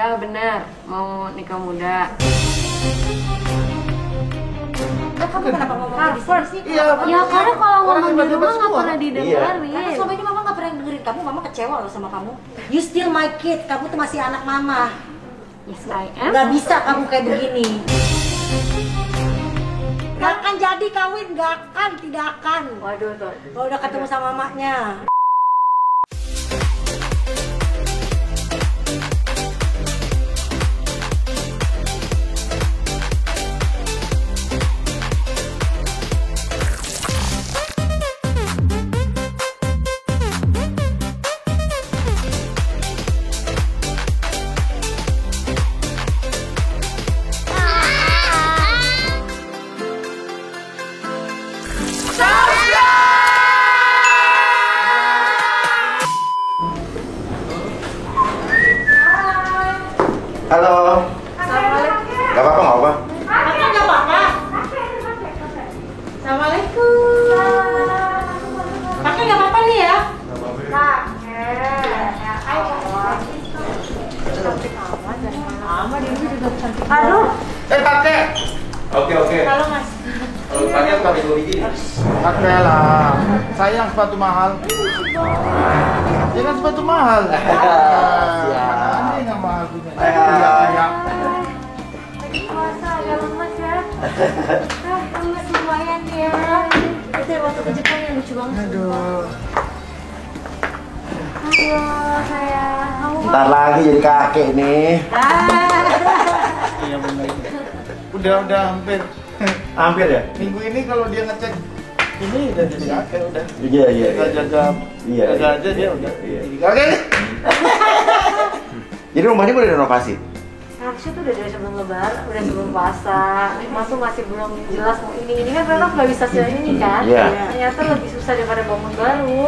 Gal bener mau nikah muda. Kamu kenapa ngomong di sini sih? Iya, Ya karena kalau ngomong di rumah nggak semua. pernah didengerin. Karena selama ini mama nggak pernah dengerin kamu, mama kecewa loh sama kamu. You still my kid, kamu tuh masih anak mama. Yes I am. Gak bisa kamu kayak begini. Gak akan jadi kawin, gak akan, tidak akan. Waduh tuh. Kalau udah ketemu sama mamanya. Halo. Gak apa-apa, gak apa. Kakak gak apa-apa. Assalamualaikum. Kakak gak apa-apa nih ya? Aduh. Pakai. Oke. Halo mas. Kalau pakai pakai 2 biji. Pakai lah. Sayang sepatu mahal. Jangan sepatu mahal. Ini nggak mahal punya. Iya. Lagi puasa agak lemas ya. Lemas lumayan ya. Itu yang waktu ke Jepang yang lucu banget. Aduh. Aduh sayang. Kamu kok Ntar lagi jadi kakek nih. Iya benar. Udah hampir. Hampir ya? Minggu ini kalau dia ngecek ini udah jadi kakek udah. Iya. Jaga Iya. aja dia udah. Iya. Jadi kakek. Jadi rumah ini udah direnovasi? harusnya tuh udah dari sebelum lebaran, udah sebelum puasa. Mas tuh masih belum jelas mau ini kan renov nggak bisa ini kan. Iya. Ternyata lebih susah daripada bangun baru.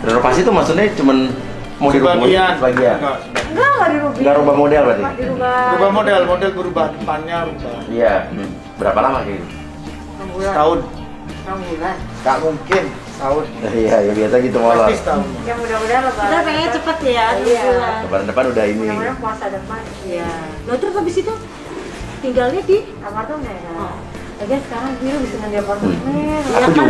Renovasi itu maksudnya cuman mau dirubah sebagian? Enggak dirubah. Nggak rubah model berarti? Berubah model berubah, depannya rubah. Iya. Berapa lama kayak gitu? 6 bulan. Tahun. 6 bulan. Gak mungkin tahun. Iya, ya biasa gitu malah. Pasti tahun. Ya mudah-mudahan lebaran. Kita pengen cepet ya, 6 Iya. bulan. Lebaran depan udah ini. Mudah-mudahan puasa depan. Iya. Lalu terus habis itu tinggalnya di Apartemen. Oh. Lagian sekarang biru bisa di apartemen. ya Aku kan, juga.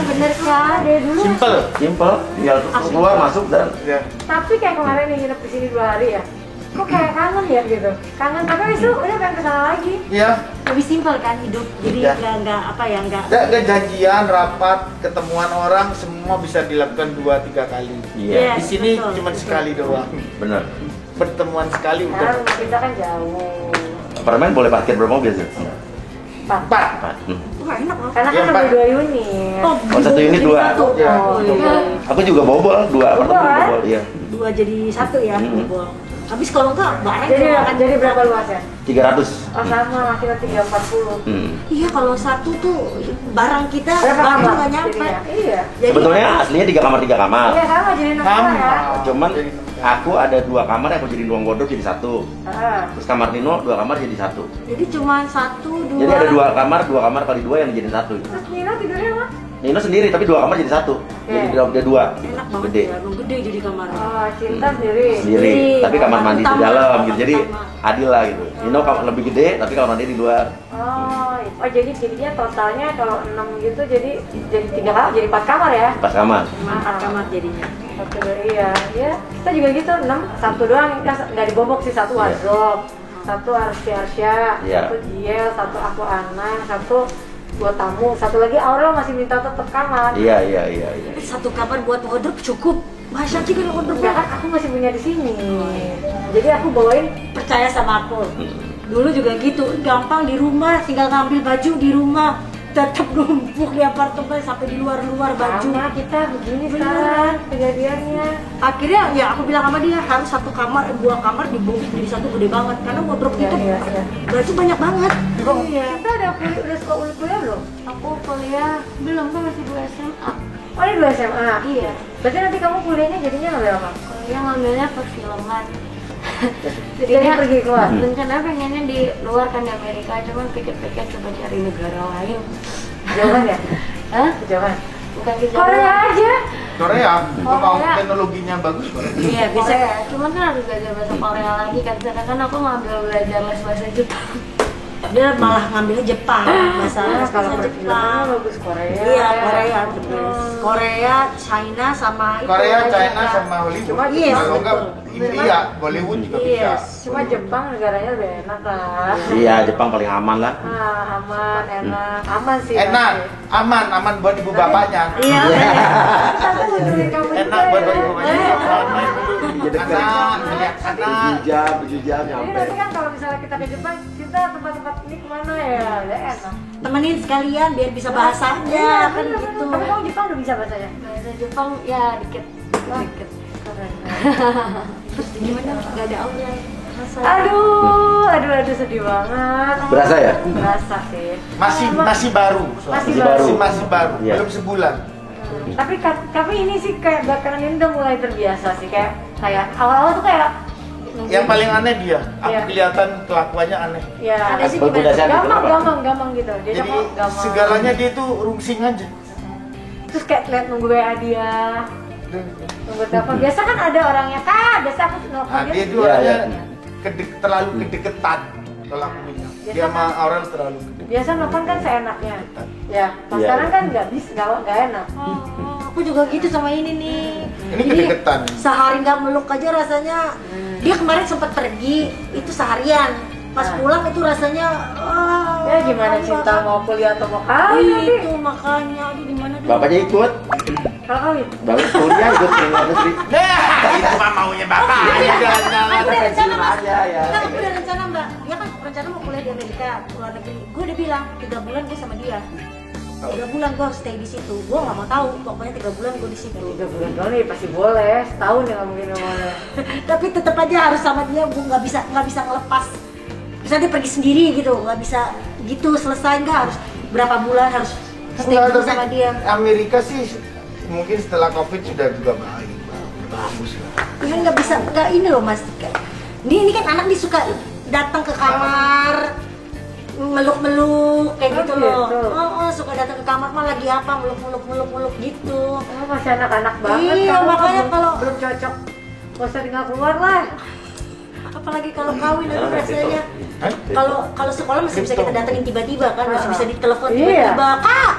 bener kan? Dari dulu. Simple. Simple, tinggal keluar masuk dan Ya. Tapi kayak kemarin nih nginep di sini 2 hari ya. Kok kayak kangen ya gitu. Kangen tapi habis itu udah pengen kesana lagi. Iya. Lebih simpel kan hidup, jadi Ya. nggak apa ya nggak. Ada janjian, rapat, ketemuan orang semua bisa dilakukan 2-3 kali. iya, Di sini betul, cuma betul. sekali doang. bener. Pertemuan sekali Karena udah. rumah kita kan jauh. Apartemen boleh parkir berapa mobil sih? 4. 4. Wah enak loh. Karena Iya, kan Pak. ada 2 unit. Oh, satu unit jadi 2. satu. Iya. Oh, iya. Aku juga bobol 2 apartemen Bobol, bobol, iya. 2 jadi 1 ya. Bobol. Habis kalau enggak banyak. Jadi berapa luasnya? 300. Oh sama, kita 340. Iya kalau 1 tuh barang kita Berapa barang kamar? nggak nyampe. Jadinya? Iya. Jadi Sebetulnya aslinya 3 kamar 3 kamar. Iya sama jadi 6 Sama. ya. Cuman aku ada 2 kamar yang aku jadi ruang wardrobe jadi 1. Terus kamar Nino 2 kamar jadi 1. jadi cuma 1, 2. Jadi ada 2 kamar kali 2 yang dijadiin 1. Terus Nino tidurnya mah? Nino sendiri tapi 2 kamar jadi 1. Jadi Iya. dia 2. Enak banget Gede. ya, emang gede jadi kamarnya. Oh, Cinta sendiri. Sendiri. Tapi kamar mandi di Utama. dalam gitu. Jadi Utama. adil lah gitu. Nino lebih gede tapi kamar mandi di luar. Oh jadi jadinya totalnya kalau 6 gitu jadi 3 kamar, jadi 4 kamar ya? 4 kamar. 4 kamar jadinya. Satu iya, ya kita juga gitu 6, 1 doang nggak dibobok sih, 1 wardrobe, 1 arsya, Iya. 1 Jiel, 1 aku Anang, 1 buat tamu, 1 lagi Aurel masih minta tetap kamar. Iya. 1 kamar buat wardrobe cukup. Bahasa sih kalau wardrobe Enggak kan aku masih punya di sini, jadi aku bawain. percaya sama aku. Dulu juga gitu, gampang di rumah, tinggal ngambil baju di rumah, tetap numpuk di apartemen sampai di luar-luar baju. Sama kita begini Beneran. sekarang kejadiannya. Akhirnya ya aku bilang sama dia harus 1 kamar, 2 kamar dibungkus jadi 1 gede banget karena wardrobe Iya, itu iya. baju banyak banget. Iya. Kita udah sekolah kuliah belum? Aku kuliah belum, kan masih 2 SMA. Oh ini 2 SMA. Iya, Berarti nanti kamu kuliahnya jadinya ngambil apa? kuliah ngambilnya perfilman. Jadi pergi keluar. Rencananya pengennya di luar kan di Amerika, cuman pikir-pikir coba cari negara lain. Jauhan ya? Hah? Jauhan. Bukan di Korea aja. Korea, kalau mau Korea. teknologinya bagus Korea. Iya, bisa. Korea. Cuman kan harus belajar bahasa Korea lagi kan. Sedangkan aku ngambil belajar les bahasa Jepang. Dia malah ngambilnya Jepang, bahasa Nah, bahasa kalau Jepang. perfilman bagus Korea. Iya, Korea, Korea, China sama itu. Korea, China Amerika. sama Hollywood. Cuma yes, kalau enggak betul. India, Bollywood juga bisa. Yes. Cuma Jepang negaranya lebih enak lah. Iya, Jepang paling aman lah. Aman, enak, aman sih. Enak, pasti. aman buat ibu bapaknya. Iya. Kita tuh ngurusin kamu Enak juga buat ya. ibu bapaknya. Anak, lihat anak. 7 jam Jadi nyampe. nanti kan kalau misalnya kita ke Jepang, kita tempat-tempat ini kemana ya? Udah enak. Temenin sekalian biar bisa bahasanya kan bener, gitu. bener. Tapi kamu Jepang udah bisa bahasanya? Bahasa Jepang ya dikit. Keren. Terus gimana? Gak ada outline. Aduh, sedih banget. Berasa ya? Berasa sih. Masih baru. Masih Masih baru. Iya. Belum sebulan. Tapi ini sih kayak belakangan ini udah mulai terbiasa sih, kayak awal-awal tuh kayak Yang paling aneh dia, Iya. kelihatan kelakuannya aneh. ya Ada sih Penggunaan gampang gitu. Dia Jadi cuma gampang. segalanya dia tuh rungsing aja. Terus kayak liat nunggu WA dia, nunggu telepon. Biasa kan ada orangnya, Kak, biasa aku nelfon Nah, dia tuh Iya, orangnya iya. terlalu kedeketan kalau aku bilang. Dia sama orang terlalu kedeketan. Biasa nelfon kan seenaknya. Ya, pas Iya. sekarang kan nggak bisa, nggak enak. Aku juga gitu sama ini nih. Ini kedeketan. Sehari nggak meluk aja rasanya. Dia kemarin sempat pergi itu seharian. Pas pulang itu rasanya Ya gimana cinta mau kuliah atau mau kawin nanti? itu makanya aduh gimana dulu. Bapaknya ikut. Kalau kawin? Bapak kuliah ikut ke luar negeri. Nah, itu mah maunya bapak. Jalan-jalan. Aku udah rencana mas, aja, ya. Enggak, aku udah rencana mbak. Dia kan rencana mau kuliah di Amerika, luar negeri. Gue udah bilang 3 bulan gue sama dia. 3 bulan gue harus stay di situ. Gue nggak mau tahu, pokoknya 3 bulan gue di situ. 3 bulan doang nih pasti boleh, setahun ya nggak mungkin nggak boleh. Tapi tetap aja harus sama dia. Gue nggak bisa ngelepas. Misalnya dia pergi sendiri gitu, nggak bisa gitu selesai nggak harus berapa bulan harus stay Enggak, dulu tapi sama dia. Amerika sih mungkin setelah COVID sudah juga bagus lah. Ini nggak bisa, nggak ini loh mas. Ini kan anak dia suka datang ke kamar, meluk-meluk kayak gitu loh. gitu. Suka datang ke kamar mah lagi apa meluk gitu. Oh, masih anak-anak banget. Iya, kamu makanya belum- kalau- belum cocok, nggak usah tinggal keluar lah. Apalagi kalau kawin itu rasanya. Kalau sekolah masih bisa kita datengin tiba-tiba kan, masih bisa ditelepon Iya. tiba-tiba. Kak,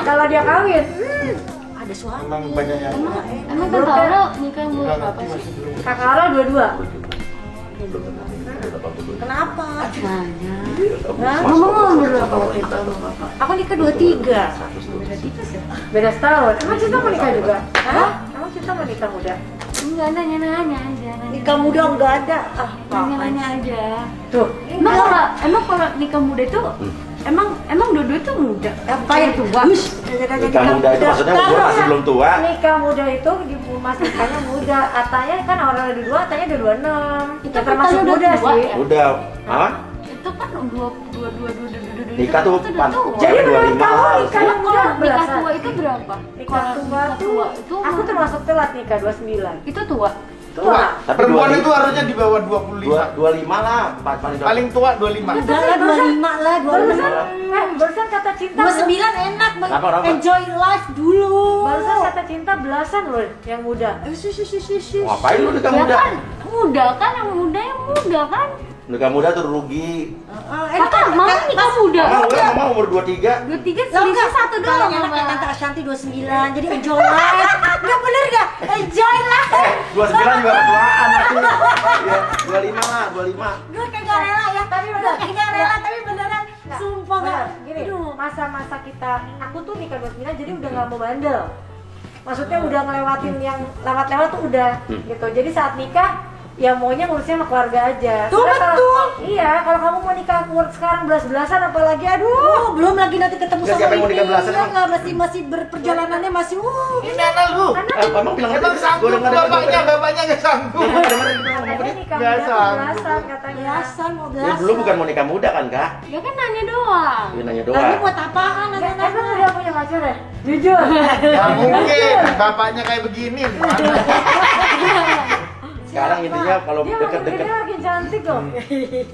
Kalau dia kawin, ada suara. Emang banyak yang Emang Kak Tara nikah umur nggak berapa ngerti sih? masih belum. kakak Ara 22. Kenapa? Mama mau umur berapa waktu itu sama Bapak? Aku nikah 23. Beda setahun. Emang Cinta mau nikah juga? Hah? Emang Cinta mau nikah muda? Enggak, nanya aja. Nikah muda nggak ada. Nanya aja. Tuh. Emang kalau nikah muda itu emang dua-dua tuh muda. Kayak tua. Nikah muda itu maksudnya umur masih belum tua. Nikah muda itu di mas nikahnya muda. Atanya kan orang udah 22, atanya udah 26. Itu Ya, kan termasuk udah muda tua sih. ya? Udah, hah? Itu kan dua Nikah tuh itu udah tua. Jadi menurut 25 kamu harus. nikah yang muda Kalau nikah belasan? tua itu berapa? Nikah Kalau tua nikah tuh, itu aku termasuk telat nikah 29. itu tua. Tua. Tapi Perempuan 25. itu harusnya di bawah 25. 25 lah, paling Paling tua 25. Udah lah 25 lah, 25. Barusan kata Cinta 29 enak, Kenapa, kenapa? enjoy life dulu. Barusan kata Cinta belasan loh yang muda. Ngapain lu nikah Ya muda? kan muda kan yang muda kan. Nikah muda tuh rugi. Kakak mau nikah muda. Mama umur 23. 23 Lo selisih enggak satu doang anak sama. Tante Ashanti 29, jadi enjoy life. Enggak bener enggak? Enjoy life. 29 juga ketuaan nanti. Iya, 25 lah, 25. Gue kagak rela ya, tapi bener kagak rela tapi beneran sumpah Bener, enggak. gini, masa-masa kita, aku tuh nikah 29 jadi udah nggak mau bandel. Maksudnya udah ngelewatin yang lewat-lewat tuh udah gitu. Jadi saat nikah ya maunya ngurusnya sama keluarga aja. Tuh, Soalnya betul. Iya, kalau kamu mau nikah sekarang belas-belasan apalagi aduh. Belum lagi nanti ketemu Nggak, sama siapa yang mau ini. nikah belasan, Ya emang? enggak masih perjalanannya masih Ini anak lu. Emang bilang Emang sanggup bapaknya nggak sanggup. Katanya nikah Nggak muda sanggup. belasan katanya. belasan mau Ya belasan. dulu bukan mau nikah muda kan, Kak? Ya kan nanya doang. Dia nanya Nah, ini doang. buat apaan Emang anak-anak? udah punya pacar ya? Jujur. Nggak mungkin. Bapaknya kayak begini. Sekarang intinya kalau Dia makin deket-deket gede makin cantik loh.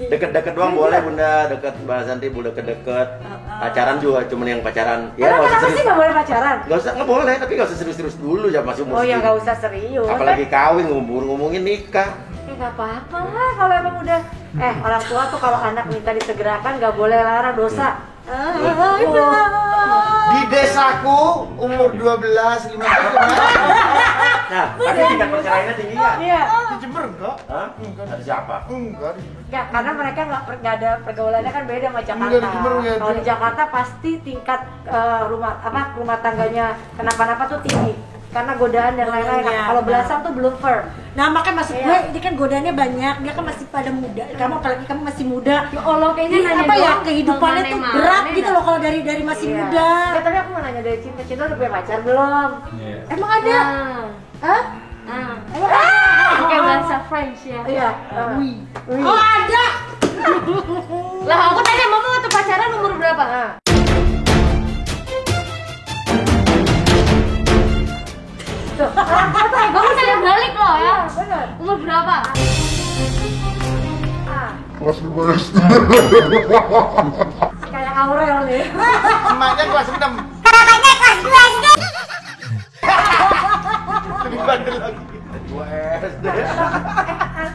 deket-deket doang boleh Bunda, deket Mbak Santi boleh deket-deket. Pacaran juga, cuman yang pacaran. Ya, nggak usah kenapa sih nggak boleh pacaran? Nggak boleh, tapi nggak usah serius-serius dulu ya masih umur Oh ya segini. nggak usah serius. Apalagi kawin ngomongin nikah. Ya nggak apa-apa lah kalau emang udah. Orang tua tuh kalau anak minta disegerakan nggak boleh larang, dosa. Di desaku umur 12, 15 Nah, tapi tingkat perceraiannya tinggi nggak? Iya. di Jember enggak? Hah? Ada siapa? Enggak. Nggak, karena mereka nggak ada pergaulannya kan beda sama Jakarta. Enggak, di Jember nggak ada. Kalau di Jakarta pasti tingkat rumah tangganya kenapa-napa tuh tinggi. Karena godaan dan lain-lain. Iya, Kalau belasan tuh belum fair. Nah makanya maksud Iya. gue, ini kan godaannya banyak, dia kan masih pada muda. Kamu apalagi kamu masih muda. Ya Allah, kayaknya nanya Apa ya doang, kehidupannya kalau tuh nanya berat mana, gitu loh kalau dari masih Iya. muda. Tapi aku mau nanya dari cinta udah punya pacar belum? Emang ada? Nah, Hah? pakai bahasa French ya. Iya. Oh ada. Lah aku tanya mama waktu pacaran umur berapa? Tuh, orang tua tuh Kamu tanya balik loh ya. Iya, bener. Umur berapa? Kayak Aurel nih. Emaknya kelas 6. Lebih bandel lagi. Gua SD.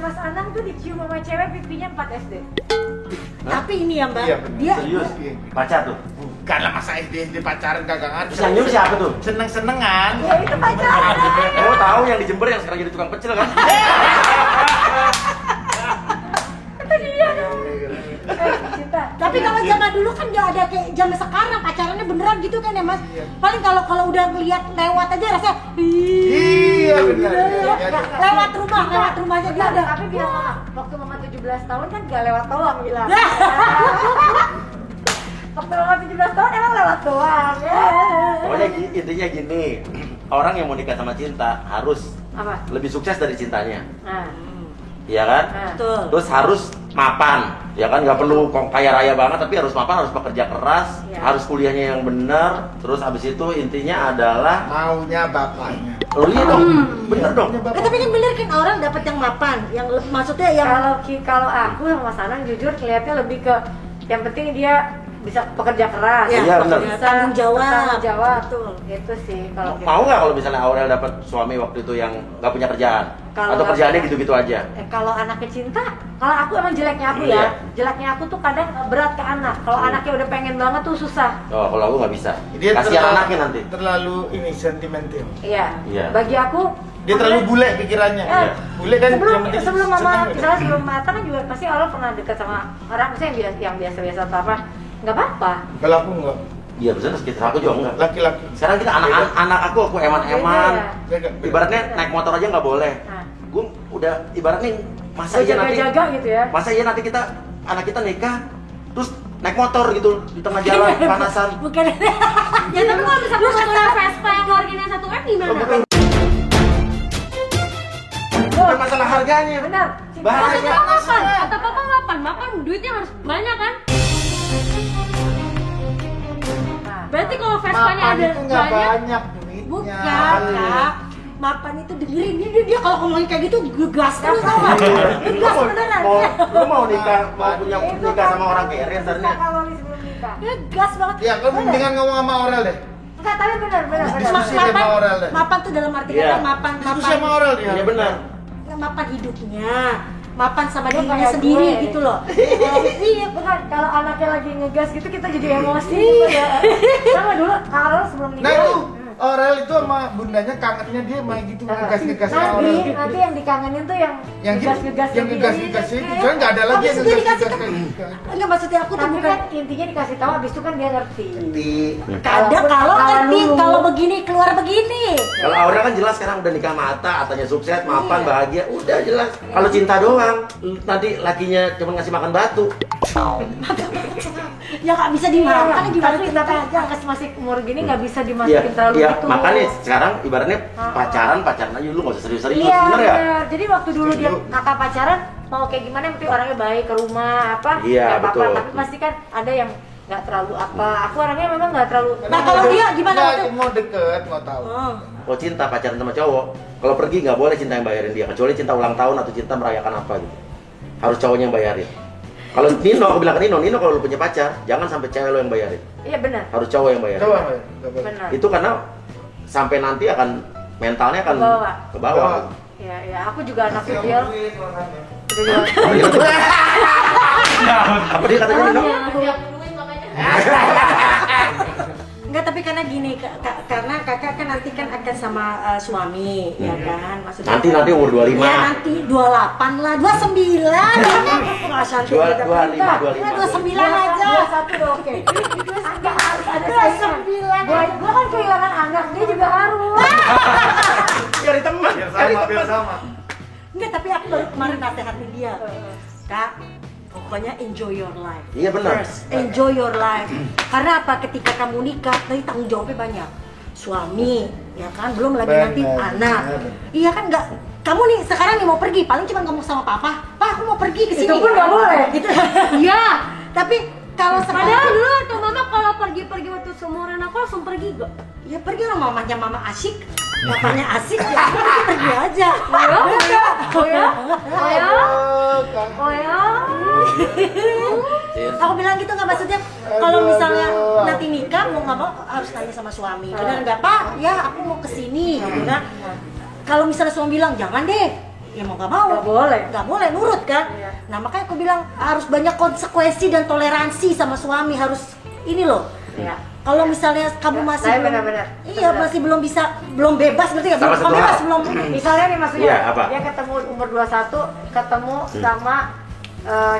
Mas Anang tuh dicium sama cewek pipinya 4 SD. Tapi ini ya Mbak, Iya, bener. dia Serius? Pacar tuh? Bukan lah masa SD pacaran kagak ngerti. Terus yang nyuruh siapa tuh? Seneng-senengan. Ya itu pacaran. Kamu tahu yang di Jember yang sekarang jadi tukang pecel kan? Cinta. tapi kalau zaman dulu kan nggak ada kayak zaman sekarang pacarannya beneran gitu kan ya Mas. Paling kalau udah ngeliat lewat aja rasanya Iya benar. lewat rumahnya dia ada. Tapi bilang waktu mama 17 tahun kan gak lewat doang bilang. Waktu mama 17 tahun emang lewat doang. Pokoknya intinya gini, orang yang mau nikah sama cinta harus Apa? lebih sukses dari cintanya, Nah. iya kan? Betul. Terus harus mapan, ya kan? Nggak perlu kaya raya banget, tapi harus mapan, harus bekerja keras, Iya. harus kuliahnya yang benar. Terus abis itu intinya adalah, Maunya bapaknya. oh iya dong, bener dong. Tapi kan bener kan orang dapat yang mapan, yang maksudnya yang Kalau aku sama Mas Anang jujur kelihatannya lebih ke yang penting dia bisa pekerja keras. Iya, benar. Bisa Tanggung jawab. bertanggung jawab. Betul. Gitu sih kalau kita. Mau nggak kalau misalnya Aurel dapat suami waktu itu yang nggak punya kerjaan? Kalau Atau nggak kerjaannya punya- gitu-gitu aja? Kalau anaknya cinta, kalau aku emang jeleknya aku Iya. ya, jeleknya aku tuh kadang berat ke anak. Kalau anaknya udah pengen banget tuh susah. Oh, kalau aku nggak bisa. Dia Kasihan anaknya nanti. terlalu ini sentimental. Iya. Iya. Bagi aku Dia terlalu bule pikirannya. Eh, Bule kan sebelum mama seneng. misalnya sebelum matang kan juga pasti orang pernah dekat sama orang misalnya yang biasa-biasa atau apa, nggak apa-apa. Kalau aku enggak. Iya, bener, sekitar aku juga enggak. Laki-laki. Sekarang kita anak aku eman-eman. Beda ya. Ibaratnya naik motor aja nggak boleh. Nah. Gue udah ibaratnya masa Oh, iya nanti jaga-jaga gitu ya. masa iya nanti anak kita nikah terus naik motor gitu di tengah jalan panasan. bukan. Ya tapi kalau misalnya motornya Vespa yang harganya 1M gimana? Bukan bukan masalah harganya. Benar. Bahaya. Kata papa mapan, duitnya harus banyak kan? Nah. Berarti kalau Vespanya Mapan ada itu nggak banyak, banyak duitnya. Bukan, Kak. Mapan itu dengerin dia kalau ngomongin kayak gitu gegas terus tau gak? Gegas beneran. Lu mau nikah, mau punya Itu nikah kan sama orang kere susah ntarnya. kalau di sebelum nikah. Ngegas banget. Ya, kamu mendingan ngomong sama Aurel deh. Enggak, tapi benar. Diskusi sama Aurel deh. Mapan tuh dalam arti Iya. kata mapan Diskusi sama Aurel dia. Iya benar. mapan hidupnya, mapan sama Dia dirinya kayak sendiri gue. gitu loh. Iya bukan, kalau anaknya lagi ngegas gitu kita jadi emosi gitu ya. Sama dulu kalau sebelum nikah. Nah itu Aurel itu sama bundanya kangennya dia main gitu ngegas-ngegas sama Aurel. Nanti yang dikangenin tuh yang Yang ngegas-ngegas yang ngegas-ngegas itu, soalnya nggak ada lagi Habis yang itu dikasih ngegas-ngegas kan, kayak gitu. enggak maksudnya aku tuh Tapi bukan kan intinya dikasih tahu abis itu kan dia ngerti. kadang kalau ngerti dulu. kalau begini keluar begini. Kalau Aurel kan jelas sekarang udah nikah sama Atta, Atanya sukses, mapan, bahagia, udah jelas. Kalau cinta doang, nanti lakinya cuma ngasih makan batu. Ya nggak bisa dimakan gimana Tapi kita aja. angkas masih umur gini nggak bisa Iya, dimasukin terlalu iya. gitu. Makanya sekarang ibaratnya pacaran aja, lu nggak usah serius-serius, Iya bener ya? benar. Jadi waktu dulu dia Setuju. kakak pacaran mau kayak gimana yang penting orangnya baik ke rumah apa Iya, nggak apa-apa. betul. Tapi pasti kan ada yang nggak terlalu apa. Aku orangnya memang nggak terlalu. Nah, kalau dia gimana Nggak, waktu? mau deket, mau tahu. Oh. Kalau cinta pacaran sama cowok, kalau pergi nggak boleh cinta yang bayarin dia, kecuali cinta ulang tahun atau cinta merayakan apa gitu. Harus cowoknya yang bayarin. Kalau Nino, aku bilang ke Nino kalau lu punya pacar, jangan sampai cewek lo yang bayarin. Iya benar. Harus cowok yang bayarin. Coba, nggak boleh. Benar. Itu karena sampai nanti akan mentalnya akan ke bawah. Iya, aku juga anak Kasih kecil. kamu duit makanya. Apa dia katanya Nino? Siap duit makanya. Enggak, tapi karena gini, karena kakak kan nanti kan akan sama suami, ya kan? Maksudnya Nanti umur 25. Ya nanti 28 lah, 29. Masa 29 aja. 21 udah oke. Agak harus ada saingan. Gua kan kehilangan anak, dia juga harus. Cari teman. Biar sama. Enggak, tapi aku baru kemarin nasehatin dia. Kak, pokoknya enjoy your life. Iya benar. First, enjoy your life. Karena apa? Ketika kamu nikah, nanti tanggung jawabnya banyak. Suami, ya kan? Belum lagi nanti anak. Iya kan nggak? Kamu nih sekarang nih mau pergi, paling cuma ngomong sama papa, Pak aku mau pergi ke sini. Itu pun nggak boleh. Gitu. Iya. Tapi kalau Padahal sekarang dulu atau mama kalau pergi-pergi waktu seumuran aku langsung pergi gak? ya pergi lah, mamanya mama asik, papanya asik, ya udah pergi aja. Oh ya? Aku bilang gitu nggak, maksudnya kalau misalnya nanti nikah mau nggak mau harus tanya sama suami, benar nggak Pak? Ya aku mau kesini, gitu kan? Kalau misalnya suami bilang jangan deh, ya mau nggak mau, nggak boleh nurut kan? Nah makanya aku bilang harus banyak konsekuensi dan toleransi sama suami, harus ini loh. Iya. Kalau misalnya kamu masih Saya belum, benar-benar. iya masih belum bisa, belum bebas, berarti nggak? Sama Belum satu bebas, hal. belum. Misalnya nih maksudnya Iya, apa? dia ketemu umur 21, ketemu sama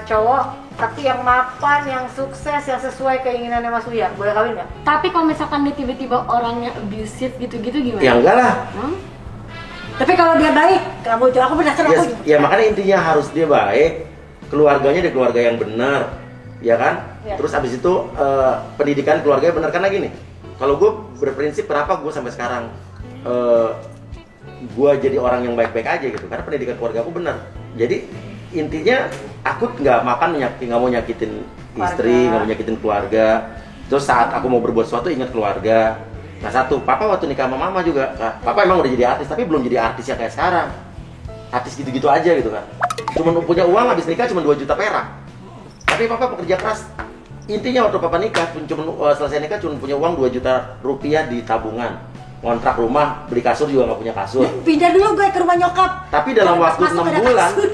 cowok tapi yang mapan, yang sukses, yang sesuai keinginannya Mas Uya, boleh kawin nggak? Tapi kalau misalkan dia tiba-tiba orangnya abusive gitu-gitu gimana? Ya enggak lah. Tapi kalau dia baik, aku penasaran Ya, aku. ya makanya intinya harus dia baik, keluarganya dia keluarga yang benar, ya kan? Ya. Terus abis itu pendidikan keluarganya benar, karena gini, kalau gue berprinsip kenapa gue sampai sekarang gue jadi orang yang baik-baik aja gitu, karena pendidikan keluarga aku benar. Jadi intinya aku nggak mau nyakitin istri, nggak mau nyakitin keluarga. Terus saat aku mau berbuat sesuatu ingat keluarga. Nah satu, papa waktu nikah sama mama juga, papa emang udah jadi artis, tapi belum jadi artis yang kayak sekarang. Artis gitu-gitu aja gitu kan. Cuman punya uang habis nikah cuma 2 juta perak. Tapi papa pekerja keras. Intinya waktu papa nikah, selesai nikah cuma punya uang 2 juta rupiah di tabungan. Ngontrak rumah, beli kasur juga nggak punya kasur. Pindah dulu gue ke rumah nyokap. Tapi dalam Pas waktu masuk 6 ada bulan, kasur.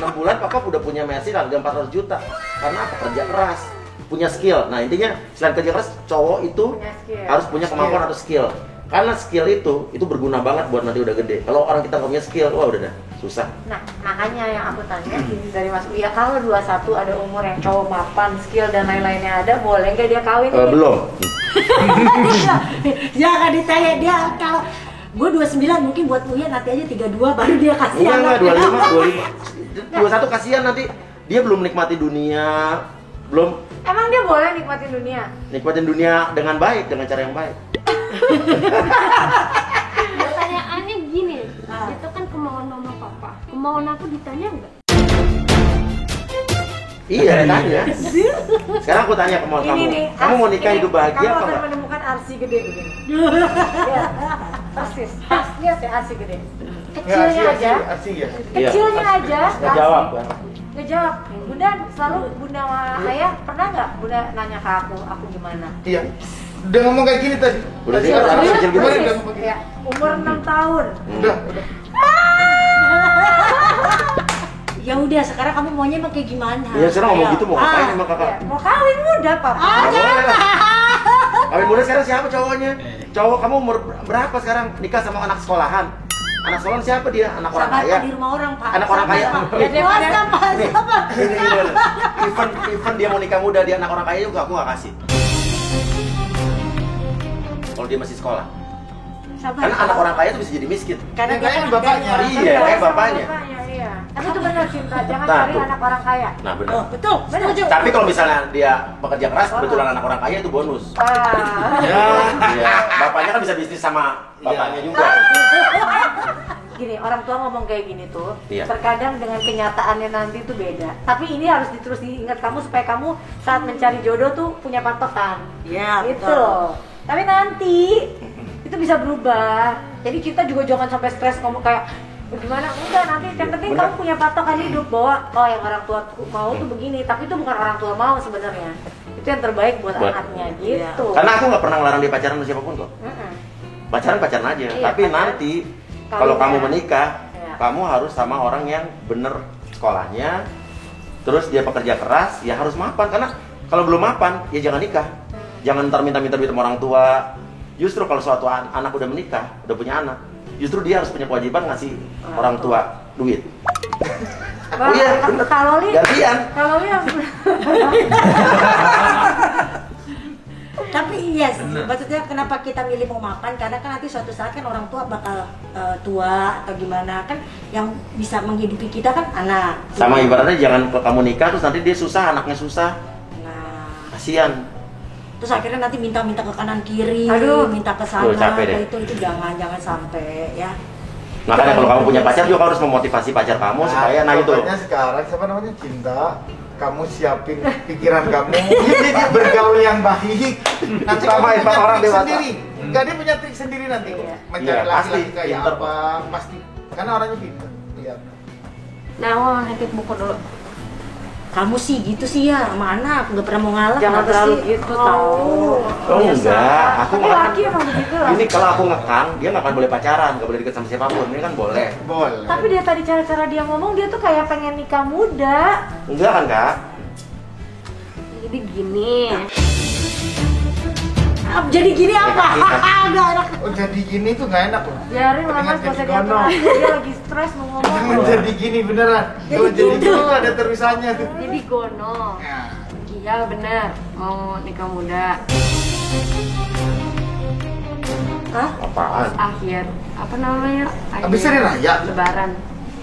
6 bulan papa udah punya Mercy harga 400 juta. Karena apa? Kerja keras, punya skill. Nah intinya selain kerja keras, cowok itu Punya skill. harus punya kemampuan atau skill. Karena skill itu berguna banget buat nanti udah gede. Kalau orang kita nggak punya skill, wah udah dah, susah. Nah, makanya yang aku tanya dari Mas Uya, kalau 21 ada umur yang cowok mapan, skill dan lain-lainnya ada, boleh nggak dia kawin? Belum. Jangan ditanya dia, kalau gue 29 mungkin buat Uya nanti aja 32 baru dia kasih Enggak, anak. 25. 21 kasihan nanti. Dia belum menikmati dunia, belum Emang dia boleh nikmatin dunia? nikmatin dunia dengan baik, dengan cara yang baik. Pertanyaannya gini, itu kan kemauan mama papa. Kemauan aku ditanya nggak? Iya, tanya. Sekarang aku tanya kemauan kamu. Kamu mau nikah hidup bahagia kamu apa akan enggak? menemukan arsi gede begini. Ya, persis. Lihat ya arsi gede. Kecilnya aja. Asik ya. Kecilnya aja. Nggak jawab kan? Nggak jawab. Bunda selalu Bunda sama Ayah pernah nggak Bunda nanya ke aku gimana? Iya. Udah ngomong kayak gini tadi. Udah Tadi sih, kan anak persis. kecil gitu. Kemarin udah ngomong kayak Ya, umur 6 tahun. Udah. Ya udah, sekarang kamu maunya emang kayak gimana? Iya, sekarang ngomong gitu mau ngapain emang Ya, kakak? mau kawin muda papa. Nggak boleh lah. Kawin muda sekarang siapa cowoknya? Cowok kamu umur berapa sekarang nikah sama anak sekolahan? Anak sekolahan siapa dia? Anak orang Sabar, kaya. Pak, di rumah orang Pak. Anak orang kaya. Sabar, Pak. Nih, Sabar, nih, sabar. ini. Even dia mau nikah muda, dia anak orang kaya juga aku nggak kasih. Kalau dia masih sekolah. Sabar. Karena anak orang kaya itu bisa jadi miskin. Karena Ya, dia kayak kan bapaknya. dari- Iya, kayak bapaknya. Iya. Tapi itu benar cinta, jangan Nah, cari tuh. anak orang kaya. Nah benar. Oh, betul, setuju. Tapi kalau misalnya dia bekerja keras, kebetulan anak orang kaya itu bonus. Ah. Iya. Bapaknya kan bisa bisnis sama bapaknya juga. Gini, orang tua ngomong kayak gini tuh, Iya. terkadang dengan kenyataannya nanti tuh beda. Tapi ini harus terus diingat kamu supaya kamu saat mencari jodoh tuh punya patokan. Iya, Gitu betul. loh. Tapi nanti itu bisa berubah. Jadi kita juga jangan sampai stres ngomong kayak Gimana? Enggak, nanti yang penting Bener. kamu punya patokan hidup bahwa oh yang orang tua mau tuh begini, tapi itu bukan orang tua mau sebenarnya. Itu yang terbaik buat anaknya gitu. Karena aku nggak pernah ngelarang dia pacaran sama siapapun kok. Pacaran aja. Iya, Tapi pacaran. nanti kalau Kawin kamu ya. menikah, Iya. kamu harus sama orang yang bener sekolahnya, terus dia pekerja keras, ya harus mapan. Karena kalau belum mapan, ya jangan nikah. Jangan ntar minta duit sama orang tua. Justru kalau suatu anak udah menikah, udah punya anak, justru dia harus punya kewajiban ngasih orang tua duit. Bang, Oh iya, bener. kalau li Gantian. Tapi iya sih, maksudnya kenapa kita milih mau mapan, karena kan nanti suatu saat kan orang tua bakal tua atau gimana kan, yang bisa menghidupi kita kan anak. Sama ibaratnya jangan kalau kamu nikah terus nanti dia susah, anaknya susah, Nah, kasihan. terus akhirnya nanti minta ke kanan kiri, Aduh. minta ke sana, Aduh, capek deh. itu jangan sampai ya. Makanya kalau kamu punya pacar juga harus memotivasi pacar kamu supaya itu. pokoknya sekarang siapa namanya Cinta, kamu siapin pikiran kamu, ini dia bergaul yang baik. Nanti Sama kamu Pak, punya orang trik dewasa. sendiri. Enggak, dia punya trik sendiri nanti. Mencari Iya, pasti. laki-laki kayak Pinter, apa, pasti. Karena orangnya pintar. Iya. Nah, aku mau hektik buku dulu. Kamu sih gitu sih ya sama anak, nggak pernah mau ngalah. Jangan kenapa terlalu sih? gitu tahu. Oh enggak, aku Tapi malah laki emang begitu lah. ini kalau aku ngekang, dia nggak akan boleh pacaran, nggak boleh deket sama siapapun. Ini kan boleh. Boleh. Tapi dia tadi cara-cara dia ngomong dia tuh kayak pengen nikah muda. Enggak kan kak? Jadi gini. Jadi gini apa? Nggak enak. Oh jadi gini tuh nggak enak loh. Biarin lah mas, gak usah diatur lagi. Dia lagi stres mau ngomong. Jangan jadi gini beneran. Kalau jadi gitu ada terusannya tuh. Jadi gono. Ya. Iya bener, mau nikah muda. Hah? Apaan? Akhir apa namanya? Habis hari raya. Lebaran.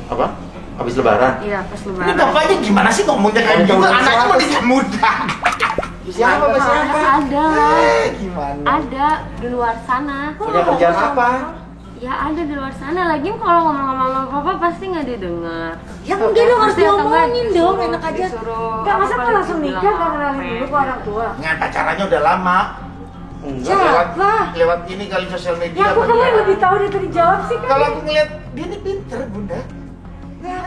Apa? Habis lebaran? Iya, pas Ini lebaran. bapaknya gimana sih ngomongnya kayak gitu? Anaknya mau nikah muda. Siapa Pak, siapa? Ada lah. Gimana? Ada di luar sana. Punya kerjaan apa? Ya ada di luar sana. Lagi kalau ngomong-ngomong sama papa pasti nggak didengar. Ya enggak dong, harus Pasti atau nggak diomongin dong, disuruh- enak aja. disuruh Enggak, masa apa, kan langsung bilang nikah gak apa. kenalin dulu ke orang tua? Nggak, pacarannya udah lama. Enggak. Siapa? Lewat ini kali sosial media. Ya aku apa kamu dia? yang lebih tahu dia tadi jawab sih kan. Kalau aku ngeliat dia ini pinter bunda.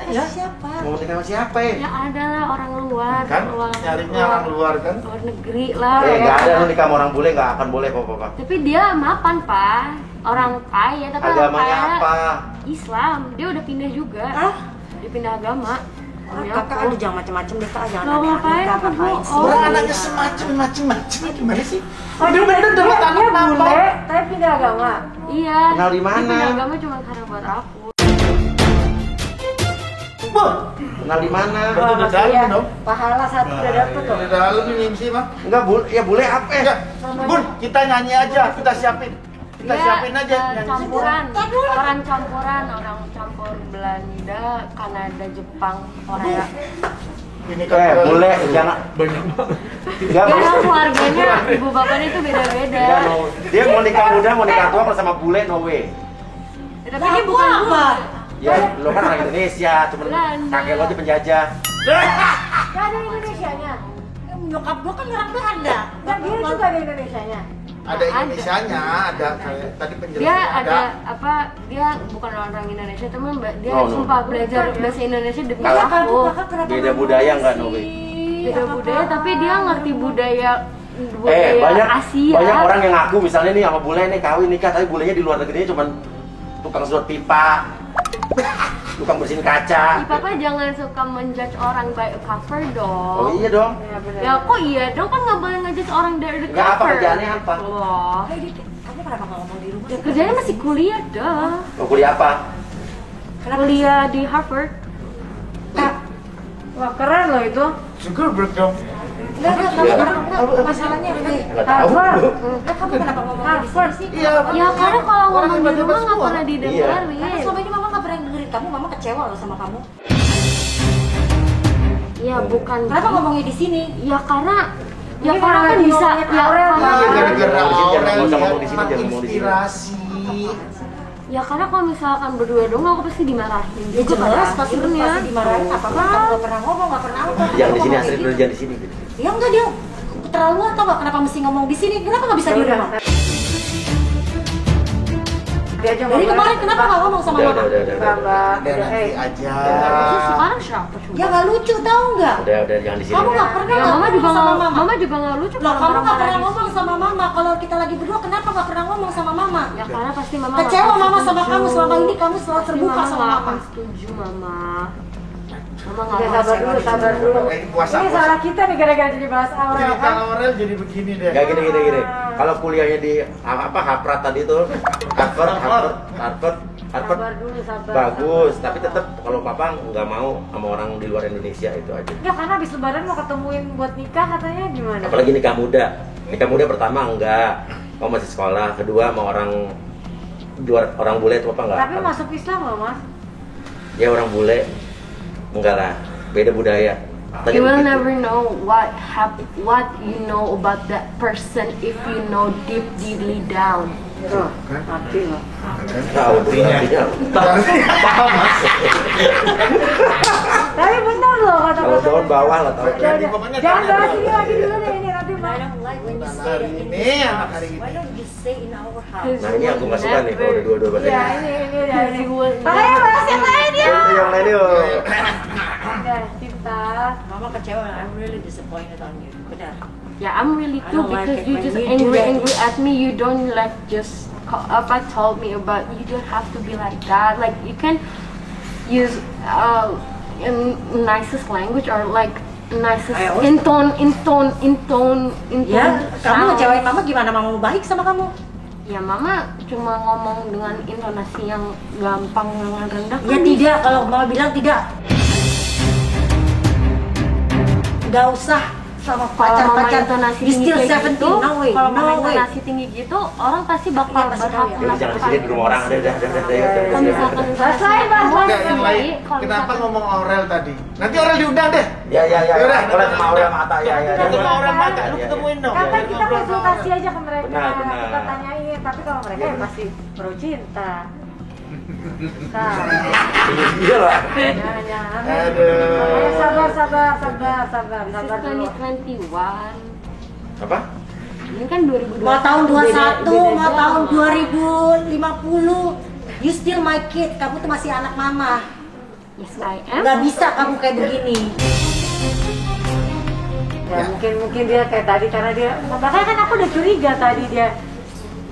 Ya, siapa? Mau nikah sama siapa ya? Ya ada lah orang luar. Kan nyarinya orang luar kan. Luar negeri lah. Nggak ada lu nikah sama orang bule, nggak akan boleh papa. Tapi dia mapan pak. Orang kaya tapi orang Agamanya kaya apa? Islam. Dia udah pindah juga. Hah? Dia pindah agama. Ah, Demi kakak aku. aduh jangan macam-macam deh kak, jangan Loh, ngapain aneh-aneh kak, aku ngapain bohong? sih? Orang anaknya semacam-macam gimana sih? Oh dia Bener-bener dapat anak dia kenapa? bule, tapi pindah agama. Iya. Kenal di mana? Dia pindah agama cuma karena buat aku. Wah, Kenal di mana? Berarti Wah, udah masih dalam ya. dong. Pahala satu udah dapet loh. udah dalam ini sih mah. Enggak bule, ya bule apa? Enggak, Bun, kita nyanyi aja, kita siapin. Kita Dia, siapin aja nyanyi. campuran, orang campur Belanda, Kanada, Jepang, Korea. Ini kan Bule, jangan. Enggak Ya mau. keluarganya, ibu bapaknya itu beda-beda. Enggak, no. Dia mau nikah muda, mau nikah tua, kalau sama bule no way. Tapi ini bukan apa? Ya, lo kan orang Indonesia, cuman Belanda. kakek lo aja penjajah. Gak ada Indonesianya. Nyokap gua kan orang Belanda. Kan dia juga ada Indonesianya. ada Indonesianya, ada kayak tadi penjelasan Dia ada apa? Dia bukan orang Indonesia, teman dia No, no. sumpah belajar bahasa Indonesia demi Kalau aku. Beda budaya nggak, no way. Beda budaya, tapi dia ngerti budaya Banyak Asia. banyak orang yang ngaku misalnya nih sama bule nih kawin nikah, tapi bulenya di luar negerinya cuman tukang sedot pipa, tukang bersihin kaca. Ih, Papa jangan suka menjudge orang by a cover dong. Oh iya dong. Ya benar. Ya kok iya dong, kan nggak boleh ngejudge orang dari the Nggak, apa cover. kerjaannya apa? Loh. Kamu kenapa nggak ngomong di rumah? Ya, kerjanya masih kuliah dah. Mau kuliah apa? Kuliah di Harvard. Wah keren loh itu. Zuckerberg dong. Enggak, kamu masalahnya Nggak tahu. Harvard. kamu kenapa ngomong di Harvard. sini sih? Iya. Ya karena kalau Orang ngomong di hebat-hebat rumah nggak semua. pernah didengerin. Karena selama ini mama nggak pernah dengerin kamu, mama kecewa loh sama kamu. Ya bukan. Kenapa ngomongnya di sini? Ya karena ya Ini karena kan lagi bisa ngomongin ya Aurel. karena- Iya gara-gara Jangan ngomong di sini, Aurel jangan lihat ngomong di sini, jangan ngomong di sini. inspirasi. ya karena kalau misalkan berdua dong aku pasti dimarahin Ya juga jelas, pada pasti akhirnya. pasti dimarahin. Apa kamu nggak pernah ngomong, nggak pernah apa? Jangan di sini, Ngomong Astrid, kayak gitu. jangan di sini. Ya enggak, dia keterlaluan atau nggak? Kenapa mesti ngomong di sini? Kenapa nggak bisa di rumah? aja Dari kemarin kenapa nggak ngomong sama mama? Mbak, Udah udah, nanti aja. Terus sekarang siapa coba? Ya nggak lucu tahu nggak? Udah jangan di sini. Kamu nggak pernah Ya, nggak mama juga ngomong sama nggak, mama. mama juga nggak lucu. Loh, kalau kamu nggak marah-marah pernah di ngomong sini. sama mama. Kalau kita lagi berdua, kenapa nggak pernah ngomong sama mama? Ya karena pasti mama Kecewa nggak mama akan sama setuju. kamu selama ini kamu selalu Pasti terbuka sama nggak mama. akan setuju mama. Mama nggak Udah mau sabar dulu, sabar dulu. Ini puasa, Ini puasa. salah kita nih gara-gara jadi bahas Aurel Cerita kan. Aurel jadi begini deh. Gak gini. Kalau kuliahnya di apa Harvard tadi tuh, Harvard Sabar dulu, sabar. bagus, sabar. tapi tetap kalau papa nggak mau sama orang di luar Indonesia itu aja. Enggak, karena habis lebaran mau ketemuin buat nikah katanya gimana? Apalagi nikah muda pertama enggak, kamu masih sekolah, kedua sama orang bule itu apa enggak? Tapi masuk Islam loh, Mas. Ya orang bule enggak lah, beda budaya. Tadi You will begitu. never know what you know about that person if you know deeply down. Tuh, mati loh. Tahu artinya. Paham mas. Tapi benar loh kata Kalau daun bawah lah tahu. Jadi pokoknya Jangan tanya bahas dulu. ini lagi dulu deh, ini nanti I mau. don't like when you Anak say hari that in ini, this anak house. hari ini. Why don't you say in our house? Nah ini aku nggak suka nih kalau udah dua-dua bahasa Iya, ini. ini ya ini. You will Makanya bahas yang lain ya. Udah yang lain yuk. Oke, cinta. Mama kecewa. I'm really disappointed on you. Benar. Yeah, I'm really I too don't like because it you when just you do angry that. at me. You don't like just told me about. You don't have to be like that. Like you can use nicest language or like nicest I always- in tone. Ya, kamu sound. ngecewain mama gimana? Mama mau baik sama kamu? Ya mama cuma ngomong dengan intonasi yang gampang yang rendah. Ya kan tidak, kalau mama bilang tidak. Gak usah sama Kalau mama pacar-pacar. intonasi You tinggi still kayak 17, gitu, no way, kalau mama no way. intonasi tinggi gitu, orang pasti bakal Iya, pasti berhak tahu ya. Jadi jangan sini di rumah orang. Udah. Kalau misalkan Bahas lain, bahas lain. Enggak, yang lain. kalau Kenapa misalkan- ngomong Aurel tadi? Nanti Aurel diundang deh. Ya. Yaudah. Kalau sama Aurel Mata ya. Ketemu Aurel Mata, lu Iya, ketemuin dong. Kata kita konsultasi aja ke mereka, Benar. kita tanyain. Tapi kalau mereka ya pasti pro cinta. Nah, Iya lah. jangan. Aduh. Ayo sabar This is dulu. 2021. Apa? Ini kan 2021. Mau tahun 21, beda mau tahun jauh. 2050. You still my kid, kamu tuh masih anak mama. Yes, I am. Gak bisa kamu kayak begini. Ya mungkin dia kayak tadi karena dia makanya kan aku udah curiga tadi dia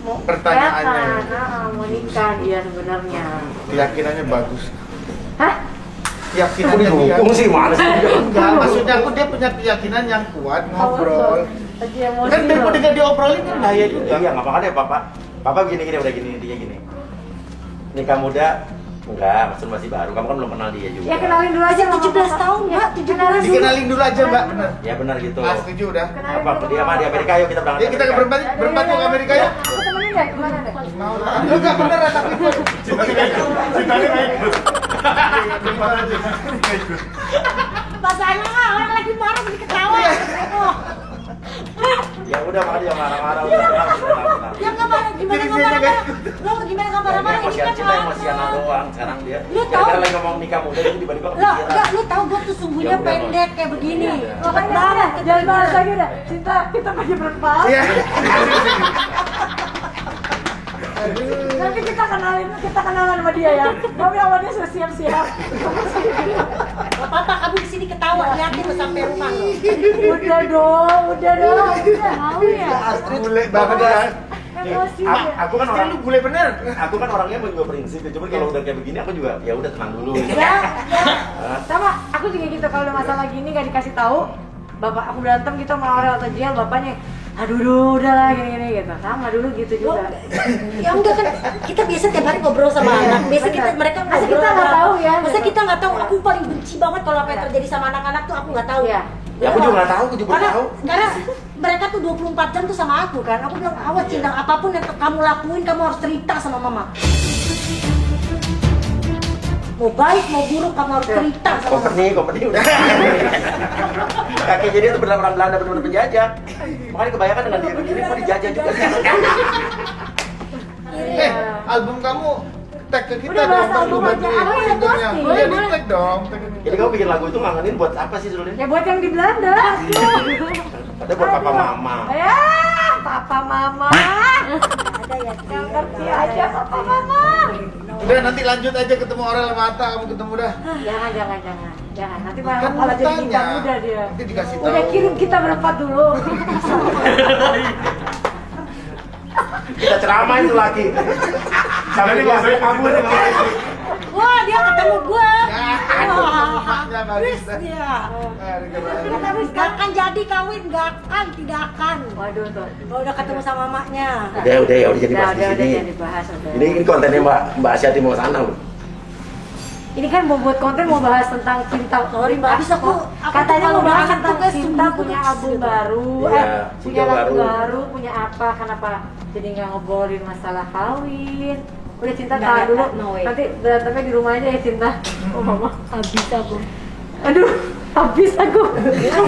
mau Pertanyaannya. kelihatan, mau nikah dia sebenarnya. Keyakinannya bagus. Hah? Keyakinannya Aku dia. didukung sih, mana sih? Enggak, maksudnya aku dia punya keyakinan yang kuat ngobrol. Tadi emosi Kan loh. daripada diobrolin kan bahaya juga. Iya, nggak makanya Papa gini udah gini intinya gini. Nikah muda enggak, masih baru. Kamu kan belum kenal dia juga. Ya kenalin dulu aja sama 17 Papa. tahun, Ya, Mbak, 17. Dikenalin dulu aja, Mbak. Bener. Ya benar gitu. Ah, setuju udah. Kenalin Apa dulu dia sama mah di Papa. Amerika yuk kita berangkat. Ya kita ke Amerika. berempat yuk ke Amerika yuk. Aku temenin deh, gimana deh? Mau lah. Lu enggak bener tapi ikut. Pasangan orang lagi marah jadi ketawa. Oh. Ya udah makanya jangan marah-marah udah tenang. Ya nggak marah, gimana Jadi nggak dia marah-marah? Lo gimana nggak marah-marah? Ini Emosian kan cinta emosianan doang sekarang dia. Lu tahu? Gara-gara lagi ngomong nikah muda itu tiba-tiba Lo, kepikiran. enggak, lu tahu gue tuh sumbunya Ya udah, pendek kayak begini. Ya. Cepet Makanya banget. udah, jangan bahas lagi udah. Cinta, kita masih berempat. Iya. Nanti kita kenalan sama dia ya. Tapi sama dia sudah siap-siap. Gak apa-apa, kamu di sini ketawa liatin lo sampai rumah lo. Udah dong, udah. Tahu ya. Astrid bule banget ya. Emosi Aku, ya. aku kan Astrid orang lu bule bener. aku kan orangnya juga prinsip ya. Cuma kalau udah kayak begini aku juga ya udah tenang dulu. Ya, Hah? sama aku juga gitu kalau udah masalah gini gak dikasih tahu bapak aku berantem gitu sama Aurel atau Jiel, bapaknya aduh udahlah gini gitu, sama dulu gitu juga. Ya udah kan, kita biasa tiap hari ngobrol sama anak. Biasa kita mereka Masa ngobrol kita nggak sama- tahu ya, Masa gitu. kita nggak tahu? Aku paling benci banget kalau apa yang terjadi sama anak-anak tuh aku nggak tahu. Iya. Ya aku juga nggak tahu, aku juga Karena, tahu. karena mereka tuh 24 jam tuh sama aku kan. Aku bilang, awas Cinta, apapun yang kamu lakuin kamu harus cerita sama mama. Mau baik mau buruk kamu harus cerita sama mama. Company udah. Kakek jadi itu benar orang Belanda benar-benar penjajah. Makanya kebanyakan dengan dia begini kok dijajah juga. Album kamu tag ke kita Udah bahas dong, album Bang, aja. Bang. Aku udah Singlenya. posting. Iya, di Boleh, tag dong. Tag ke kita. Jadi kamu bikin lagu itu ngangenin buat apa sih sebenarnya? Ya buat yang di Belanda. Katanya buat papa mama. Ya, papa mama. Ada ya. Yang ngerti aja papa mama. Udah nanti lanjut aja ketemu Aurel Mata, kamu ketemu dah. Jangan. Nanti Kan malah jadi tanya. bintang muda dia. Nanti dikasih Udah tahu. kirim kita berempat dulu. Kita ceramain tuh laki. Sampai dia kabur. Wah, dia ketemu gua. Maknya bagus Wis dah. dia. Gak Gak akan jadi kawin, gak akan, tidak akan. Waduh tuh. Kalau udah ketemu sama maknya. Udah ya udah jadi bahas di Udah sini. jadi bahas udah. Ini kontennya Mbak Asyati mau sana loh. Ini kan mau buat konten mau bahas tentang cinta. Sorry, Mbak, habis aku katanya kalau mau bahas bahas tentang tugas cinta sungguh punya tugas album gitu. baru, Iya, punya single lagu baru. baru, punya apa? Kenapa jadi nggak ngobrolin masalah kawin? Udah cinta Nggak, tahan dulu. no way. Nanti berantemnya di rumah aja ya cinta. Oh mama, Habis aku. aduh, habis aku.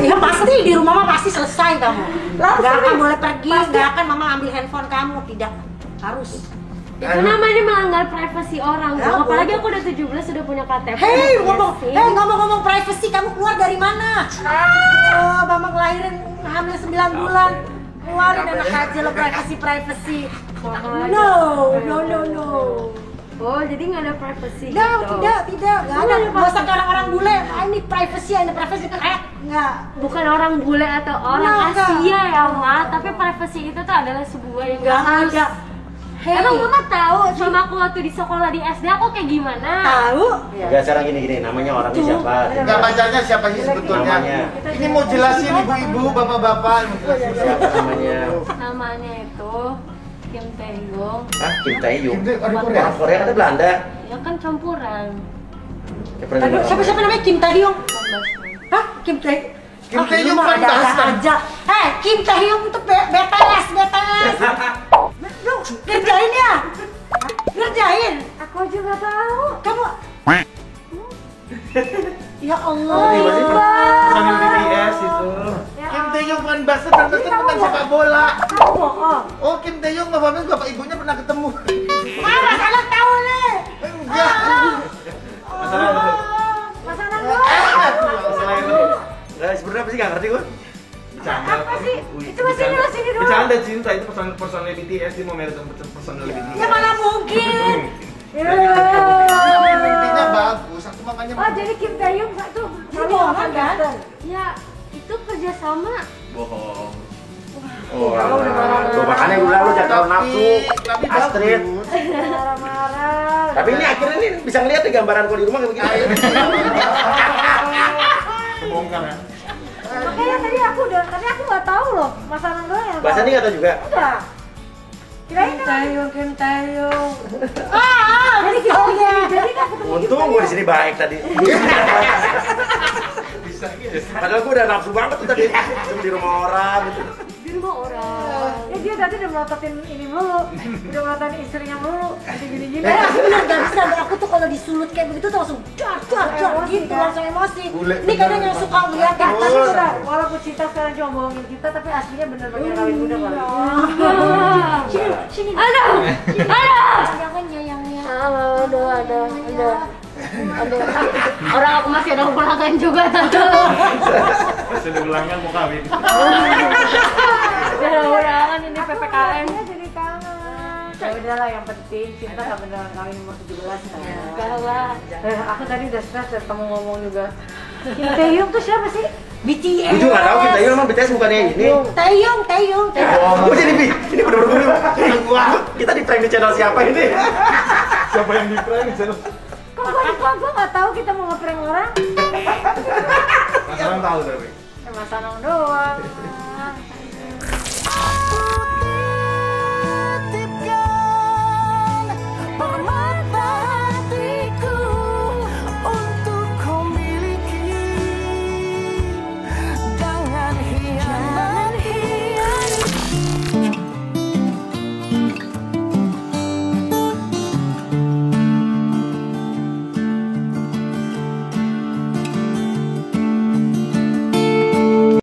Ya pasti di rumah mah pasti selesai kamu. Langsung Gak akan nih. boleh pergi, Pasti. gak akan mama ambil handphone kamu, tidak harus. Itu namanya melanggar privasi orang. Ya, dong. Apalagi boleh. aku udah 17 sudah punya KTP. Hei, Iya sih. ngomong privacy, kamu keluar dari mana? Oh, mama ngelahirin hamil 9 bulan. Keluarin anak aja lo privacy. No. Oh, jadi nggak ada privasi No, gitu. tidak, gak ada. Gak usah kayak orang bule, ini privacy nggak. Bukan orang bule atau orang Enggak. Asia ya, Ma. Tapi privasi itu tuh adalah sebuah yang Gak harus. ada. Hey, Emang Mama tahu sama aku waktu di sekolah di SD aku kayak gimana? tahu? Enggak sekarang gini namanya orangnya siapa? Enggak bacanya siapa sih sebetulnya? Namanya. Ini mau jelasin ibu-ibu, bapak-bapak. mau jelasin Siapa namanya? Namanya itu Kim Tae-yong. Ah, Kim Tae-yong. Kim Tae- orang Korea? Orang Korea ada Belanda. Ya kan campuran. Kayak pernah dengar. Siapa namanya Kim Tae-hyung? Hah? Kim Tae? Kim Tae-hyung kan ada bahasa. aja. Kim Tae-hyung itu BTS. Lu kerjain ya? Ngerjain? Aku juga tahu. Kamu? Ya Allah. Personil BTS itu. Kim Tae-hyung bukan basket, bukan sepak bola. Kamu bohong. Oh, Kim Tae-hyung bapak ibunya pernah ketemu. Mas anak tahu nih. Enggak. Pasangan Nah, sebenarnya apa sih nggak ngerti gue? apa sih? Itu masih dulu sini dulu. Bercanda cinta itu personal BTS dia mau married sama personal BTS. Ya mana mungkin? Intinya bagus, aku makanya. Oh jadi Kim Tae-hyung itu bohongan kan? Ya, itu kerjasama. Bohong. Oh, udah marah. tuh makanya gue bilang lu jangan terlalu nafsu. Tapi Astrid. bagus. Marah-marah. Tapi ini akhirnya nih bisa ngeliat nih gambaran gue di rumah kayak begini. Kebongkar ya. Makanya tadi aku nggak tahu loh masalah doang yang Bahasa ini nggak tahu juga. Udah. Kirain Kim Tae-hyung. jadi gitu. Jadi kan ketemu Untung gue di sini baik tadi. Bisa gitu. Padahal gue udah nafsu banget tuh tadi. Cuma di rumah orang gitu. Di rumah orang. Ya dia tadi udah melototin ini mulu, udah melototin istrinya mulu, gini-gini. Aku bilang gak bisa, aku tuh kalau disulut kayak begitu tuh langsung dar Emosi, gitu, kan? langsung emosi. Bule, Ini kadang bener. yang suka melihat Tapi Oh, udah, walaupun cinta sekarang cuma bohongin kita, tapi aslinya bener-bener kawin muda kali. Sini, Ada. jangan nyayangnya. Udah. Orang aku masih ada ulangan juga tante. Sudah ulangan mau kawin. Ada ulangan ini PPKM. Dia jadi kangen. Ya udahlah, yang penting cinta nggak beneran kawin umur 17 kan. Gawat. Aku tadi udah stres kamu ngomong juga. Kim Tae-hyung tuh siapa sih? BTS. Gue juga nggak tahu kita emang BTS bukannya ini. Taeyong. Oh, jadi Bi, ini bener-bener wah, kita di prank di channel siapa ini? Siapa yang di prank? Kok gue nggak tahu kita mau ngeprank orang? Sekarang tahu tapi. Mas Anang doang.